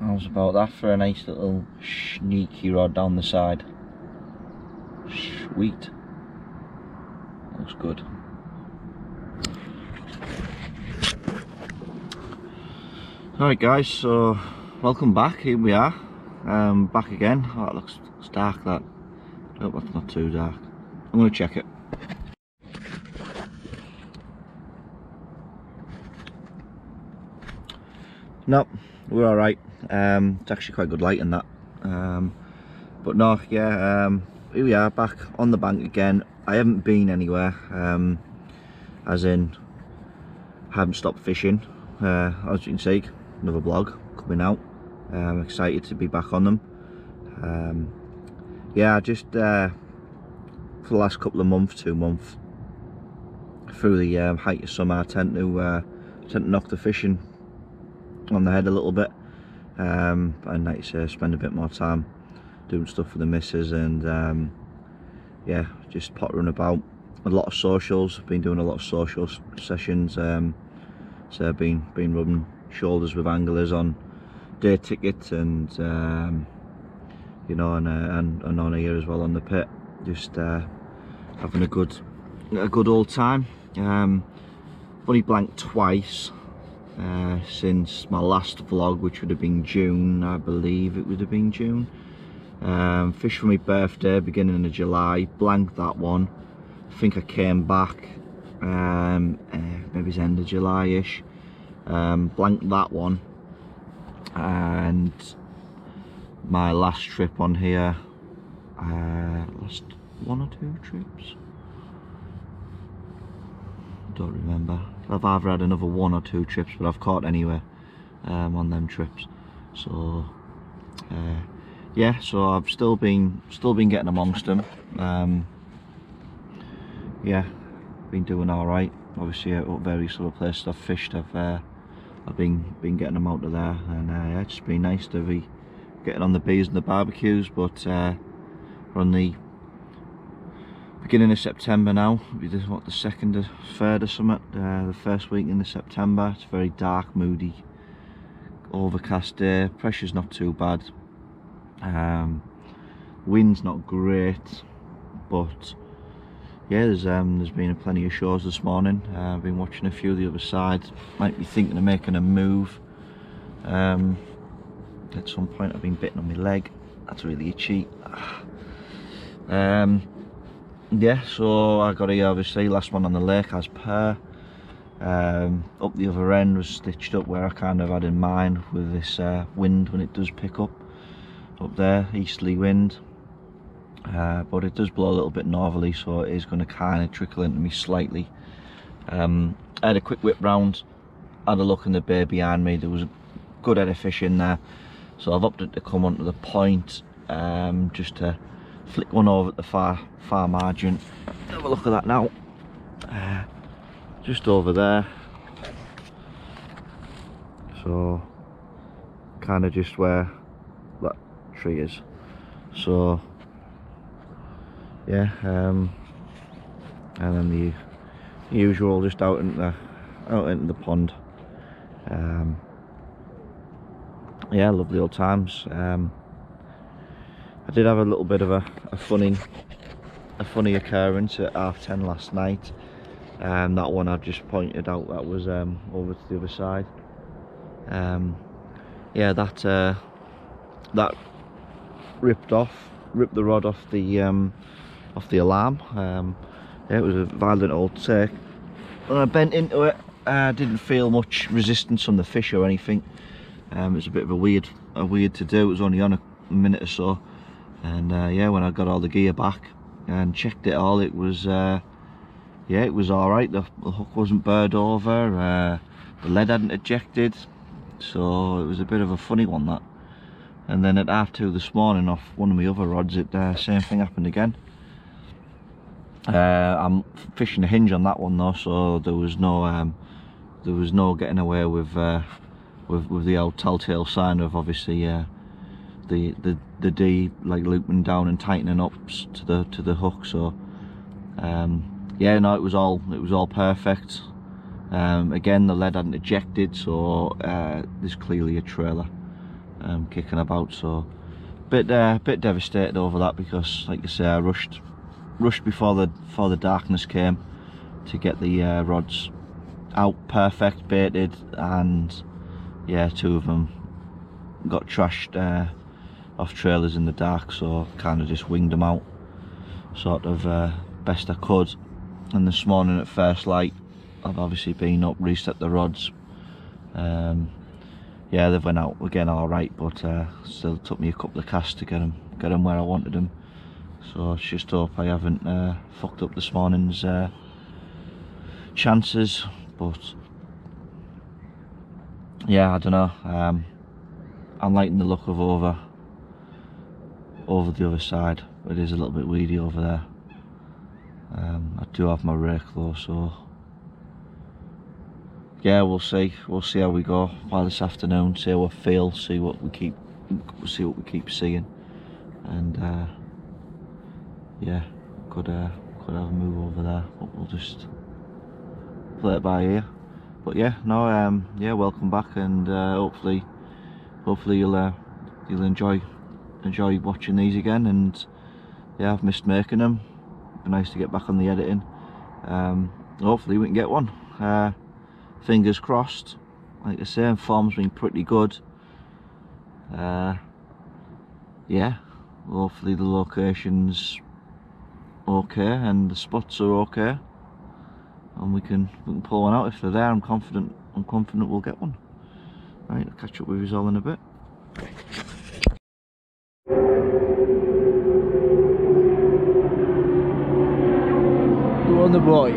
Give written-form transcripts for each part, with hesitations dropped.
How's about that for a nice little sneaky rod down the side? Sweet. Looks good. Alright guys, so welcome back. Here we are. Back again. Oh, it looks dark, that. I hope that's not too dark. I'm going to check it. No, we're alright. It's actually quite good light in that. But no, yeah, here we are back on the bank again. I haven't been anywhere, as in, haven't stopped fishing. As you can see, another vlog coming out. I'm excited to be back on them. Yeah, just for the last couple of months, 2 months, through the height of summer, I tend to knock the fishing on the head a little bit, and like you say, spend a bit more time doing stuff for the missus, and yeah, just pottering about. A lot of socials. I've been doing a lot of social sessions, so I've been rubbing shoulders with anglers on day tickets, and you know, and on here as well on the pit, just having a good old time. Only blanked twice since my last vlog, which would have been June, I believe it would have been June. Fished for my birthday beginning of July, blanked that one. I think I came back maybe it's end of July-ish, blanked that one, and my last trip on here, last 1 or 2 trips, don't remember. I've either had another 1 or 2 trips, but I've caught anywhere on them trips. So yeah, so I've still been getting amongst them. Yeah, been doing all right. Obviously at various other places I've fished, I've been getting them out of there, and yeah, it's just been nice to be getting on the beers and the barbecues. But we're on the beginning of September now. It'll be what, the 2nd or 3rd or something, the first week in September. It's a very dark, moody, overcast day. Pressure's not too bad. Wind's not great, but yeah, there's been plenty of shows this morning. I've been watching a few of the other sides. Might be thinking of making a move. At some point I've been bitten on my leg. That's really itchy. Yeah, so I got here, obviously, last one on the lake as per. Up the other end was stitched up where I kind of had in mind with this wind when it does pick up there, easterly wind. But it does blow a little bit northerly, so it is going to kind of trickle into me slightly. I had a quick whip round, had a look in the bay behind me. There was a good head of fish in there, so I've opted to come onto the point, just to flick one over at the far margin. Have a look at that now. Just over there, so kind of just where that tree is. So yeah, and then the usual, just out into the pond. Yeah, lovely old times. I did have a little bit of a funny occurrence at 10:30 last night. That one I've just pointed out, that was over to the other side. Yeah, that ripped the rod off the alarm. Yeah, it was a violent old take. When I bent into it, I didn't feel much resistance from the fish or anything. It was a bit of a weird to do. It was only on a minute or so, and yeah, when I got all the gear back and checked it all, it was yeah, it was all right. The hook wasn't burred over, the lead hadn't ejected, so it was a bit of a funny one, that. And then at 2:30 this morning, off one of my other rods, same thing happened again. I'm fishing a hinge on that one though, so there was no getting away with the old telltale sign of, obviously, the D like looping down and tightening up to the hook. So yeah, no, it was all perfect. Again, the lead hadn't ejected, so there's clearly a trailer kicking about. So bit devastated over that, because like I say, I rushed before the darkness came to get the rods out perfect, baited, and yeah, 2 of them got trashed off trailers in the dark, so kind of just winged them out sort of best I could. And this morning at first light, I've obviously been up, reset the rods. Yeah, they've went out again all right, but still took me a couple of casts to get them where I wanted them. So I just hope I haven't fucked up this morning's chances. But yeah, I don't know. I'm liking the look of over the other side. It is a little bit weedy over there. I do have my rake though, so yeah, we'll see how we go by this afternoon, see how I feel, see what we keep seeing, and yeah, could have a move over there, but we'll just play it by ear. But yeah, no, yeah, welcome back, and hopefully you'll enjoy watching these again. And yeah, I've missed making them. It'd be nice to get back on the editing. Hopefully we can get one. Fingers crossed. Like I say, form's been pretty good. Yeah, hopefully the location's okay and the spots are okay, and we can pull one out if they're there. I'm confident we'll get one. Right, I'll catch up with you all in a bit. Go on the boy.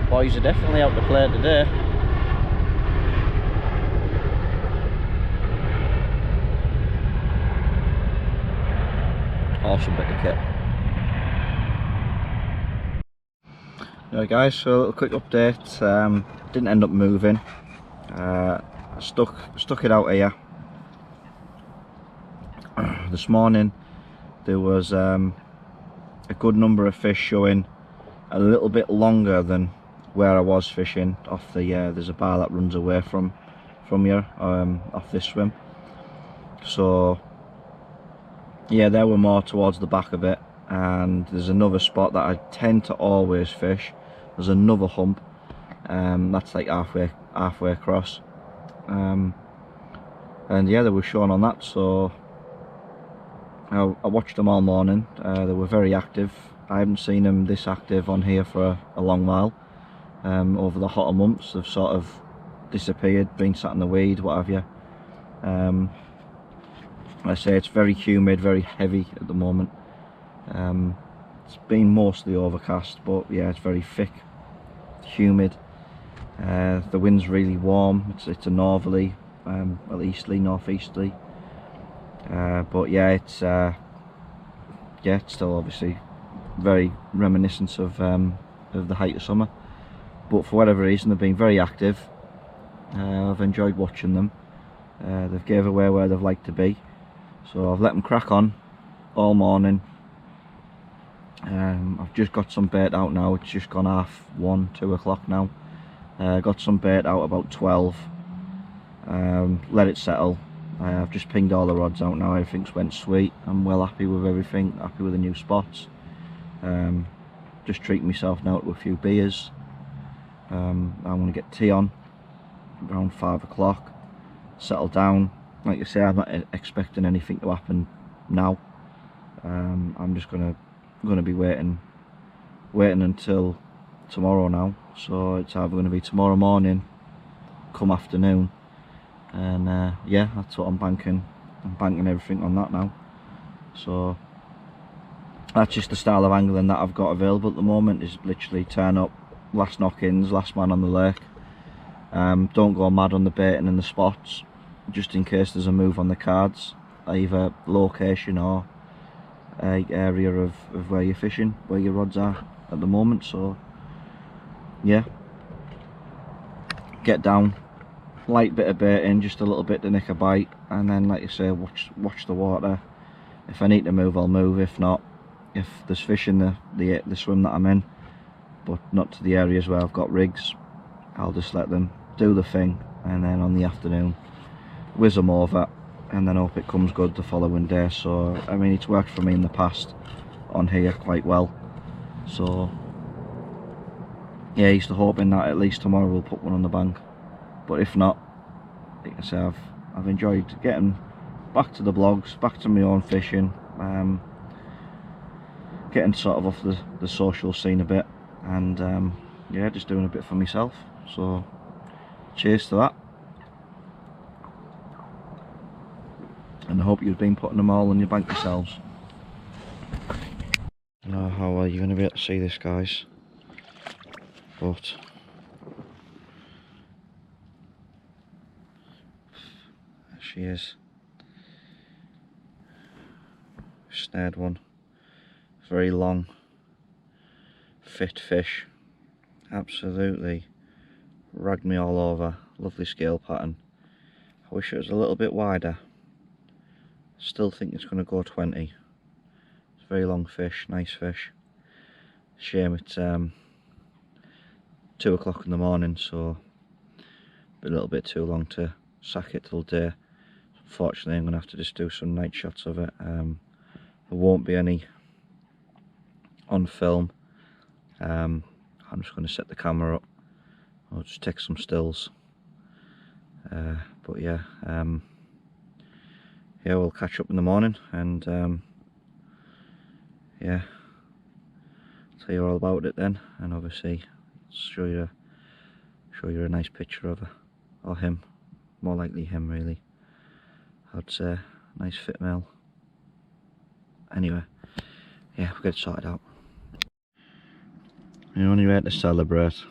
Boys are definitely out to play today. Awesome bit of kit. Right guys, so a little quick update. Didn't end up moving. Stuck it out here. This morning there was a good number of fish showing a little bit longer than where I was fishing off the there's a bar that runs away from here, off this swim. So yeah, there were more towards the back of it, and there's another spot that I tend to always fish. There's another hump, that's like halfway across, and yeah, they were showing on that. So I watched them all morning. They were very active. I haven't seen them this active on here for a long while. Over the hotter months they've sort of disappeared, been sat in the weed, what have you. I say it's very humid, very heavy at the moment. It's been mostly overcast, but yeah, it's very thick, humid. The wind's really warm. It's a northerly, well, easterly, northeasterly. But yeah, it's still obviously very reminiscent of the height of summer. But for whatever reason, they've been very active. I've enjoyed watching them. They've gave away where they've liked to be, so I've let them crack on all morning. I've just got some bait out now. It's just gone 1:30, 2 o'clock now. Got some bait out about 12. Let it settle. I've just pinged all the rods out now. Everything's went sweet. I'm well happy with everything, happy with the new spots. Just treating myself now to a few beers. I'm going to get tea on around 5 o'clock, settle down. Like I say, I'm not expecting anything to happen now. I'm just going to be waiting until tomorrow now. So it's either going to be tomorrow morning, come afternoon, and yeah, that's what I'm banking. I'm banking everything on that now. So that's just the style of angling that I've got available at the moment, is literally turn up, last knock-ins, last man on the lake. Don't go mad on the baiting and the spots, just in case there's a move on the cards, either location or area of where you're fishing, where your rods are at the moment. So yeah, get down, light bit of baiting, just a little bit to nick a bite, and then like you say, watch the water. If I need to move, I'll move. If not, if there's fish in the swim that I'm in, but not to the areas where I've got rigs. I'll just let them do the thing, and then on the afternoon whiz them over, and then hope it comes good the following day. So I mean, it's worked for me in the past on here quite well, so yeah, he's hoping that at least tomorrow we'll put one on the bank. But if not, like I say, I've enjoyed getting back to the blogs, back to my own fishing, getting sort of off the social scene a bit, and yeah, just doing a bit for myself. So cheers to that, and I hope you've been putting them all on your bank yourselves. I don't know how well you're going to be able to see this, guys, but there she is. Snared one. Very long, fit fish. Absolutely ragged me all over. Lovely scale pattern. I wish it was a little bit wider. Still think it's going to go 20. It's a very long fish, nice fish. Shame it's 2 o'clock in the morning, so a little bit too long to sack it till day. Unfortunately, I'm going to have to just do some night shots of it. There won't be any on film. I'm just going to set the camera up. I'll just take some stills. But yeah, yeah, we'll catch up in the morning, and yeah, tell you all about it then, and obviously show you a nice picture of her, or him, more likely him really. I'd say nice fit male. Anyway, yeah, we'll get it sorted out. You're only ready to celebrate.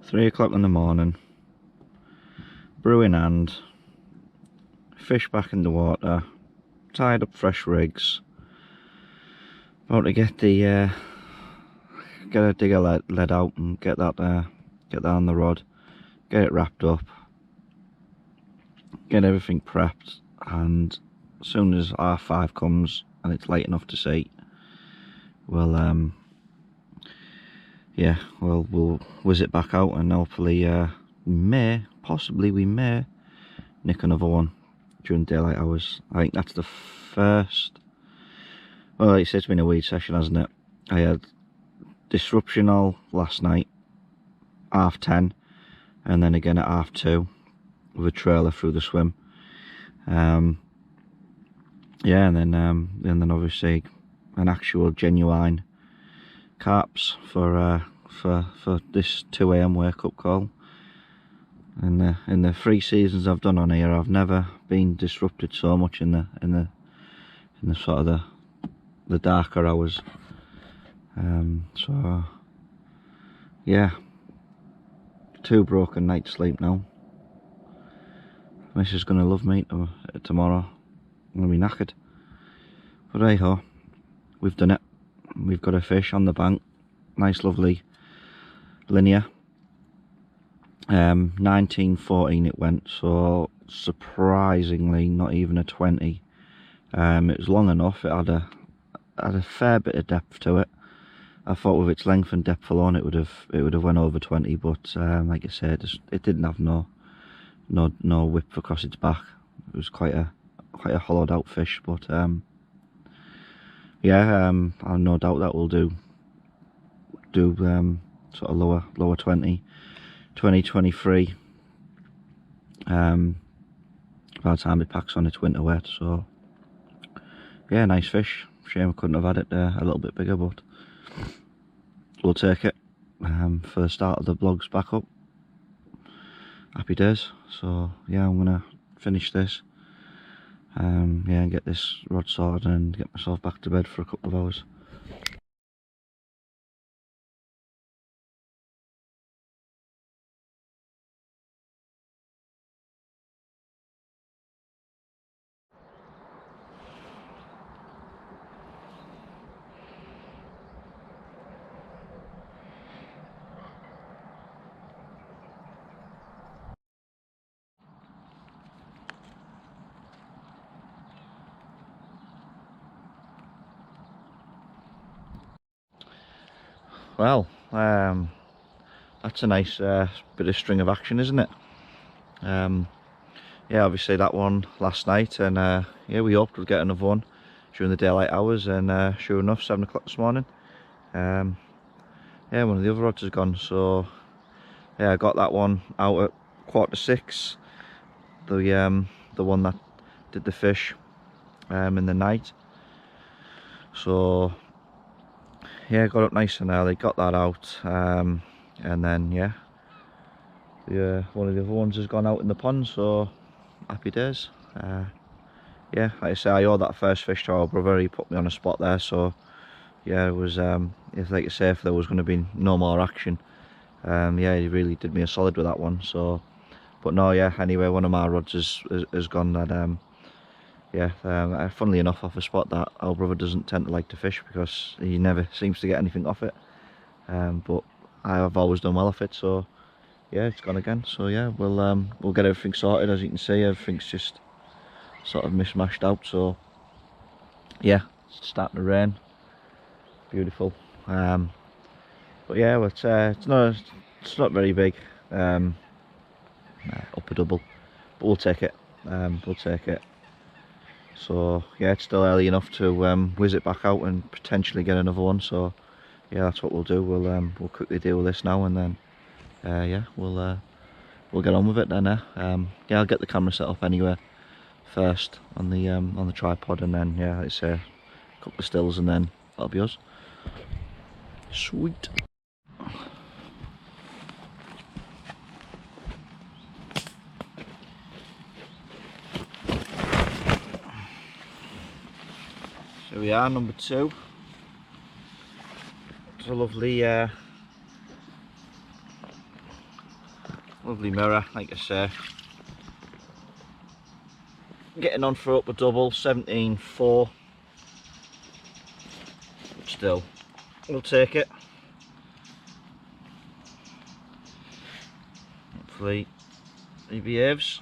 3 o'clock in the morning, brew in hand, fish back in the water, tied up fresh rigs, about to get the get a digger lead out and get that on the rod, get it wrapped up, get everything prepped, and as soon as R5 comes and it's light enough to see, we'll yeah, we'll whiz it back out, and hopefully we may nick another one during daylight hours. I think that's the first. Well, it's been a weird session, hasn't it? I had disruption all last night, 10:30, and then again at 2:30 with a trailer through the swim. Yeah, and then obviously an actual genuine carps for this 2 AM wake up call. And in the 3 seasons I've done on here, I've never been disrupted so much in the sort of the darker hours. So yeah, 2 broken nights sleep now. Missus is gonna love me tomorrow. I'm gonna be knackered, but hey ho, we've done it. We've got a fish on the bank, nice lovely linear. 19-14 it went, so surprisingly not even a 20. It was long enough. It had a fair bit of depth to it. I thought with its length and depth alone it would have went over 20, but like I said, it didn't have no whip across its back. It was quite a hollowed out fish, but yeah, I've no doubt that will do sort of lower 20, 23 by the time it packs on its winter wet. So yeah, nice fish. Shame I couldn't have had it a little bit bigger, but we'll take it for the start of the vlogs back up. Happy days. So yeah, I'm gonna finish this, yeah, and get this rod sorted and get myself back to bed for a couple of hours. well, that's a nice bit of string of action, isn't it? Yeah, obviously that one last night, and yeah, we hoped we'd get another one during the daylight hours, and sure enough, 7 o'clock this morning, yeah, one of the other rods has gone. So yeah, I got that one out at 6:15, the one that did the fish in the night. So yeah, got up nice and early, got that out, and then yeah, one of the other ones has gone out in the pond, so happy days. Yeah, like I say, I owe that first fish to our brother. He put me on a spot there, so yeah, it was if, like I say, if there was going to be no more action, yeah, he really did me a solid with that one. So, but no, yeah, anyway, one of my rods has gone. That yeah, funnily enough, off a spot that our brother doesn't tend to like to fish, because he never seems to get anything off it, but I've always done well off it. So yeah, it's gone again. So yeah, we'll get everything sorted. As you can see, everything's just sort of mismatched out. So yeah, it's starting to rain. Beautiful. But yeah, it's not very big, up a double, but we'll take it. We'll take it. So yeah, it's still early enough to whiz it back out and potentially get another one. So yeah, that's what we'll do. We'll quickly deal with this now, and then yeah, we'll get on with it then. Yeah, I'll get the camera set up anyway first on the tripod, and then yeah, like I say, a couple of stills, and then that'll be us. Sweet. So we are, number 2. It's a lovely lovely mirror, like I say. Getting on for up a double, 17.4. But still, we'll take it. Hopefully he behaves.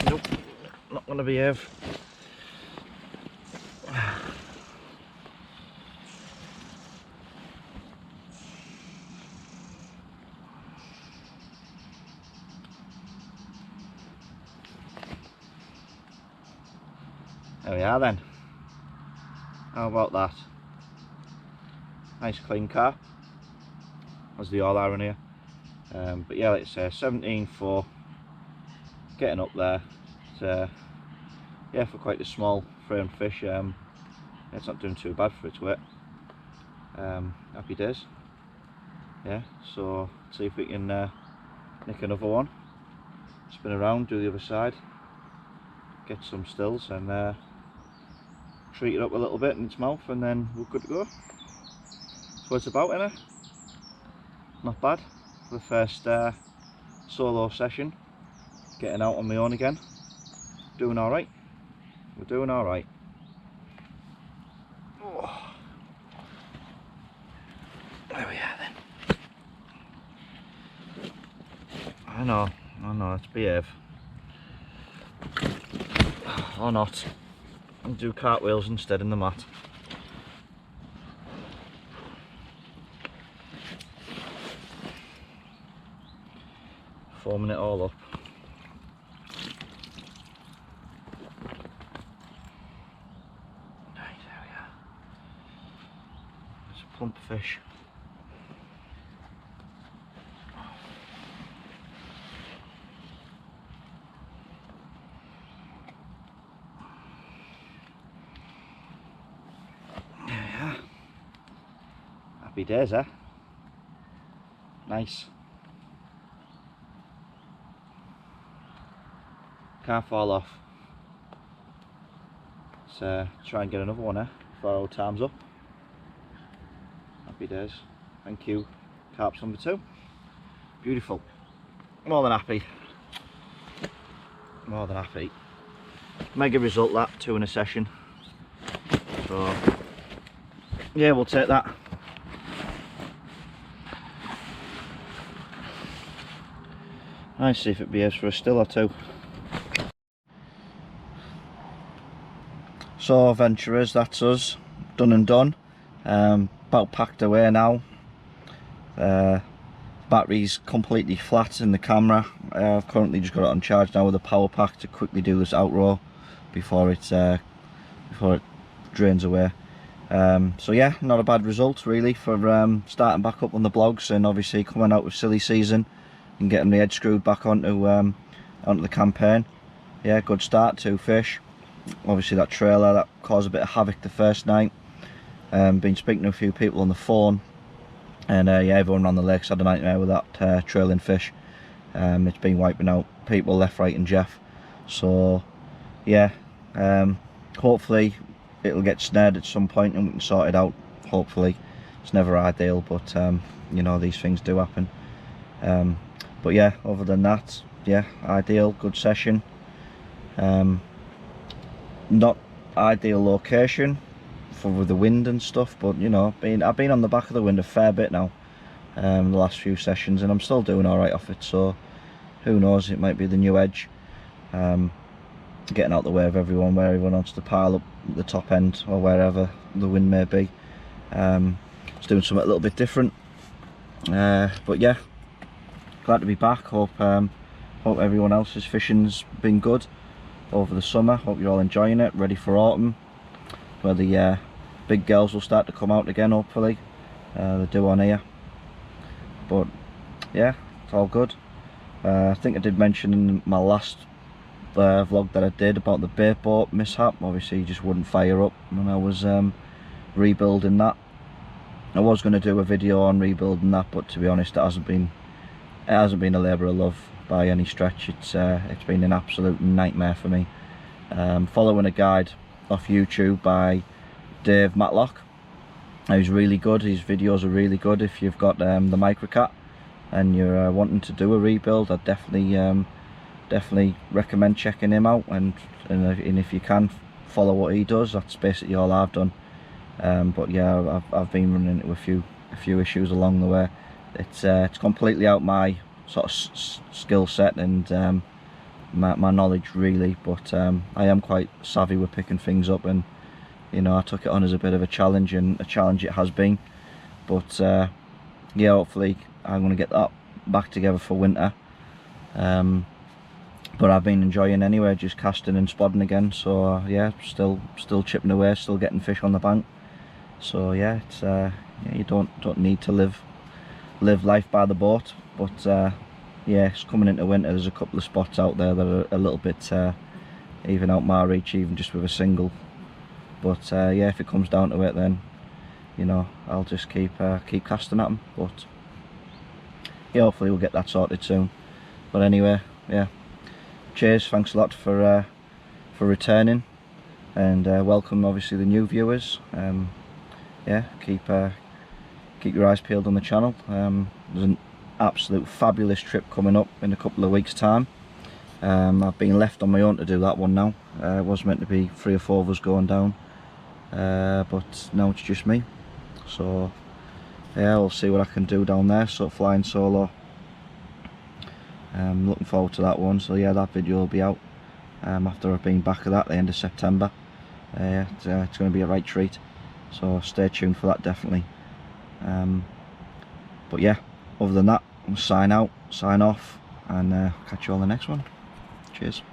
Nope, not gonna behave. There we are then. How about that? Nice clean carp, as they all are in here. But yeah, like I say, 17.4, getting up there. It's, yeah, for quite a small frame fish, it's not doing too bad for its weight. Happy days. Yeah, so see if we can nick another one, spin around, do the other side, get some stills, and treat it up a little bit in its mouth, and then we're good to go. That's what it's about, innit? Not bad for the first solo session. Getting out on my own again. Doing alright. We're doing alright. Oh. There we are then. I know, let's behave. Or not. And do cartwheels instead in the mat. Forming it all up. Right, there we are. There's a plump fish. Happy days, eh? Nice. Can't fall off. Let's try and get another one, eh? Before our time's up. Happy days. Thank you. Carps number 2. Beautiful. More than happy. More than happy. Mega result that, 2 in a session. So yeah, we'll take that. Nice, see if it behaves for a still or two. So adventurers, that's us, done and done. About packed away now. Battery's completely flat in the camera. I've currently just got it on charge now with a power pack to quickly do this outro before it drains away. So yeah, not a bad result really for starting back up on the blogs, and obviously coming out with silly season and getting the head screwed back onto the campaign. Yeah, good start, 2 fish. Obviously that trailer that caused a bit of havoc the first night. Been speaking to a few people on the phone, and yeah, everyone on the lake's had a nightmare with that trailing fish. It's been wiping out people left, right and Jeff. So yeah, hopefully it'll get snared at some point and we can sort it out. Hopefully. It's never ideal, but you know, these things do happen. But yeah, other than that, yeah, ideal, good session. Not ideal location for the wind and stuff, but you know, I've been on the back of the wind a fair bit now, the last few sessions, and I'm still doing alright off it. So who knows, it might be the new edge. Getting out the way of everyone, where everyone wants to pile up the top end or wherever the wind may be. It's doing something a little bit different, but yeah, glad to be back. Hope everyone else's fishing's been good over the summer. Hope you're all enjoying it, ready for autumn, where the big girls will start to come out again, hopefully. They do on here, but yeah, it's all good. I think I did mention in my last vlog that I did about the bait boat mishap. Obviously it just wouldn't fire up when I was rebuilding that. I was going to do a video on rebuilding that, but to be honest, it hasn't been a labour of love by any stretch. It's been an absolute nightmare for me. Following a guide off YouTube by Dave Matlock, he's really good. His videos are really good. If you've got the microcat and you're wanting to do a rebuild, I'd definitely recommend checking him out, and if you can follow what he does, that's basically all I've done. But yeah, I've been running into a few issues along the way. It's completely out my sort of skill set and my knowledge really, but I am quite savvy with picking things up, and you know, I took it on as a bit of a challenge, and a challenge it has been. But yeah, hopefully I'm going to get that back together for winter. But I've been enjoying anyway, just casting and spodding again. So yeah, still chipping away, still getting fish on the bank. So yeah, it's yeah, you don't need to live life by the boat, but yeah, it's coming into winter. There's a couple of spots out there that are a little bit even out my reach, even just with a single. But yeah, if it comes down to it, then you know, I'll just keep casting at them. But yeah, hopefully we'll get that sorted soon. But anyway, yeah, cheers, thanks a lot for returning, and welcome obviously the new viewers. Yeah, keep your eyes peeled on the channel. There's an absolute fabulous trip coming up in a couple of weeks time. I've been left on my own to do that one now. It was meant to be 3 or 4 of us going down, but now it's just me. So yeah, we'll see what I can do down there, so flying solo. Looking forward to that one. So yeah, that video will be out after I've been back at that, the end of September. It's going to be a right treat, so stay tuned for that definitely. But yeah, other than that, I'll sign off, and catch you on the next one. Cheers.